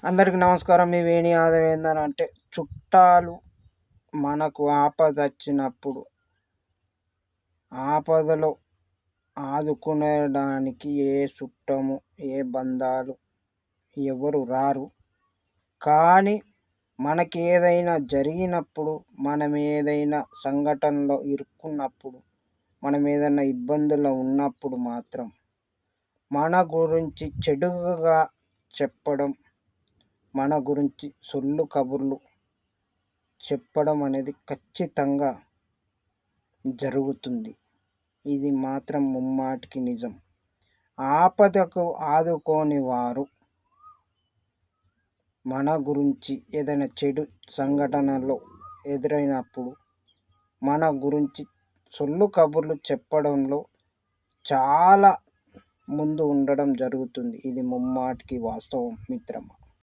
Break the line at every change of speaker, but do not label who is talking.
అందరికి నమస్కారం. మీ వేణి ఆదాయం ఏందనంటే, చుట్టాలు మనకు ఆపదొచ్చినప్పుడు, ఆపదలో ఆదుకునేడానికి ఏ చుట్టము, ఏ బంధాలు ఎవరు రారు. కానీ మనకి ఏదైనా జరిగినప్పుడు, మనం ఏదైనా సంఘటనలో ఇరుక్కున్నప్పుడు, మనం ఏదైనా ఇబ్బందుల్లో ఉన్నప్పుడు మాత్రం మన గురించి చెడుగా చెప్పడం, మన గురించి సొల్లు కబుర్లు చెప్పడం అనేది ఖచ్చితంగా జరుగుతుంది. ఇది మాత్రం ముమ్మాటికి నిజం. ఆపదకు ఆదుకోని వారు మన గురించి ఏదైనా చెడు సంఘటనలో ఎదురైనప్పుడు మన గురించి సొల్లు కబుర్లు చెప్పడంలో చాలా ముందు ఉండడం జరుగుతుంది. ఇది ముమ్మాటికి వాస్తవం మిత్రమా.